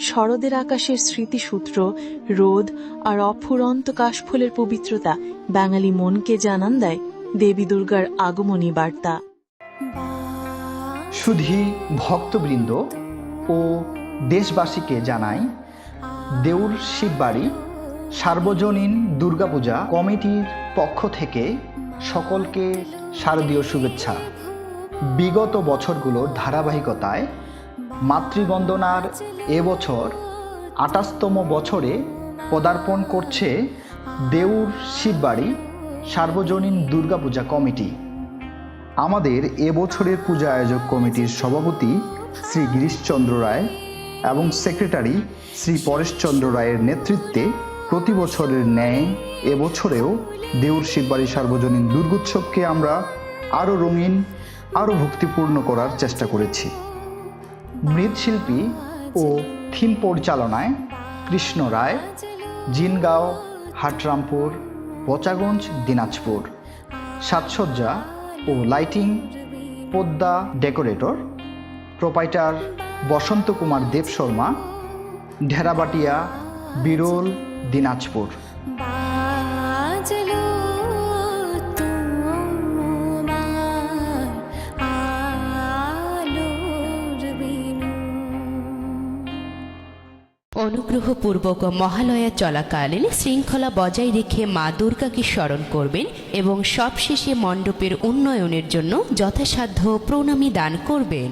শরদের আকাশের স্মৃতিসূত্র, রোদ আর অফুরন্ত কাশফুলের পবিত্রতা বাঙালি মনকে জানান দেয় দেবী দুর্গার আগমনী বার্তা। শুধু ভক্তবৃন্দ ও দেশবাসীকে জানাই দেউর শিববাড়ি সার্বজনীন দুর্গাপূজা কমিটির পক্ষ থেকে সকলকে শারদীয় শুভেচ্ছা। বিগত বছরগুলোর ধারাবাহিকতায় মাতৃবন্দনার এবছর ২৮তম বছরে পদার্পণ করছে দেউর শিববাড়ি সার্বজনীন দুর্গাপূজা কমিটি। আমাদের এবছরের পূজা আয়োজক কমিটির সভাপতি শ্রী গিরিশচন্দ্র রায় এবং সেক্রেটারি শ্রী পরেশচন্দ্র রায়ের নেতৃত্বে প্রতি বছরের ন্যায় এবছরেও দেউর শিববাড়ি সার্বজনীন দুর্গোৎসবকে আমরা আরও রঙিন, আরও ভক্তিপূর্ণ করার চেষ্টা করেছি। মৃৎশিল্পী ও থিম পরিচালনায় কৃষ্ণ রায়, জিনগাঁও, হাটরামপুর, বচাগঞ্জ, দিনাজপুর। সাজসজ্জা ও লাইটিং পদ্মা ডেকোরেটর, প্রোপাইটার বসন্ত কুমার দেব শর্মা, ঢেরাবাটিয়া, বিরল, দিনাজপুর। অনুগ্রহপূর্বক মহালয়া চলাকালীন শৃঙ্খলা বজায় রেখে মা দুর্গাকে স্মরণ করবেন এবং সবশেষে মণ্ডপের উন্নয়নের জন্য যথাসাধ্য প্রণামী দান করবেন।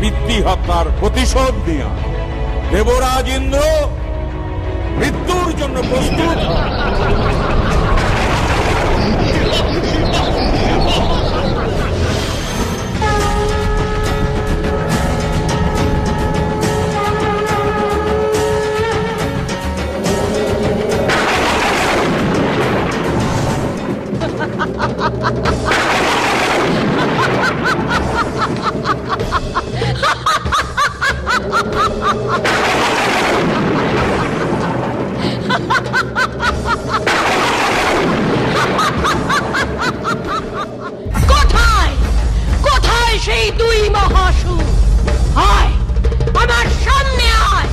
পিতৃ হত্যার প্রতিশোধ নেয়া। দেবরাজ ইন্দ্র, মৃত্যুর জন্য প্রস্তুত হ। কোথায় কোথায় সেই দুই মহাসুর? আয়, আমার সামনে আয়।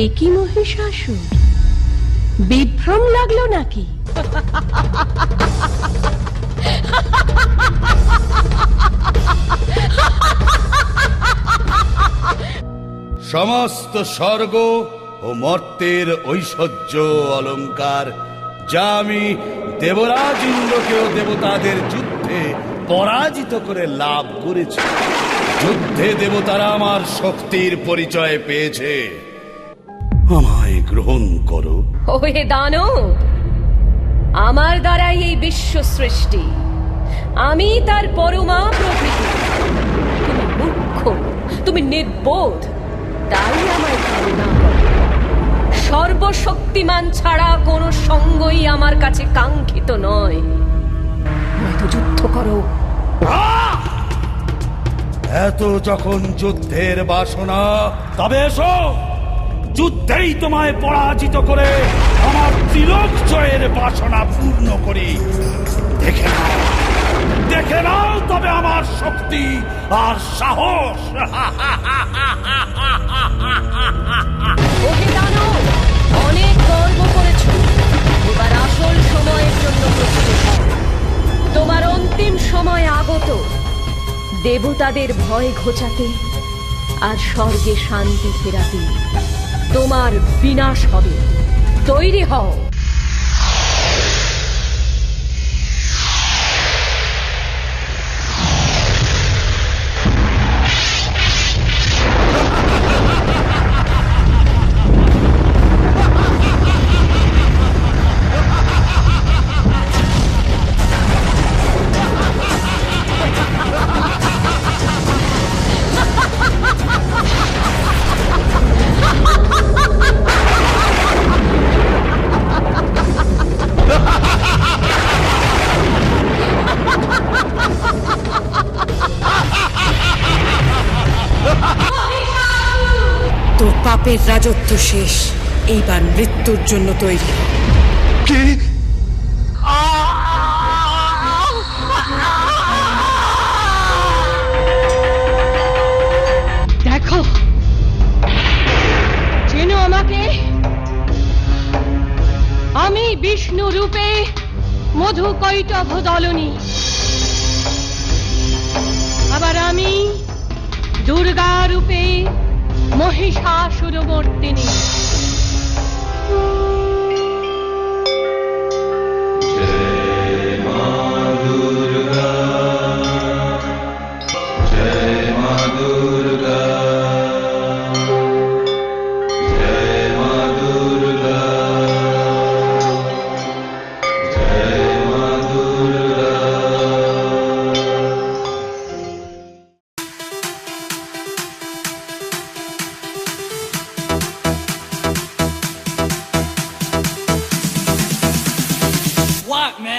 এ কি মহিষাসুর? বিভ্রম লাগলো নাকি? সমস্ত স্বর্গ ও মর্তের ঐশ্বর্য অলংকার যা আমি দেবরাজ ইন্দ্রকেও দেবতাদের যুদ্ধে পরাজিত করে লাভ করেছি। যুদ্ধে দেবতারা আমার শক্তির পরিচয় পেয়েছে। আমায় গ্রহণ করো। ওহে দানব, আমার দ্বারাই এই বিশ্ব সৃষ্টি, আমি তার পরমা প্রকৃতি। তুমি মূর্খ, তুমি নির্বোধ, তাই আমায় কামনা করো। সর্বশক্তিমান ছাড়া কোনো সঙ্গই আমার কাছে কাঙ্ক্ষিত নয়। নয়তো যুদ্ধ করো। এত যখন যুদ্ধের বাসনা, তবে এসো, যুদ্ধেই তোমায় পরাজিত করে আমার তিলক জয়ের বাসনা পূর্ণ করি। দেখে নাও তবে আমার শক্তি আর সাহস। ওহে দানব, অনেক গর্ব করেছ, এবার আসল সময়ের জন্য প্রস্তুত হও। তোমার অন্তিম সময় আগত। দেবতাদের ভয় ঘোচাতে আর স্বর্গে শান্তি ফেরাতে তোমার বিনাশ হবে। তৈরি হও। তোর পাপের রাজত্ব শেষ, এইবার মৃত্যুর জন্য তৈরি। দেখো, চেনো আমাকে? আমি বিষ্ণু রূপে মধু কৈটভ দলনী, আবার আমি দুর্গা রূপে মহিষাসুরমর্দিনী। What, man?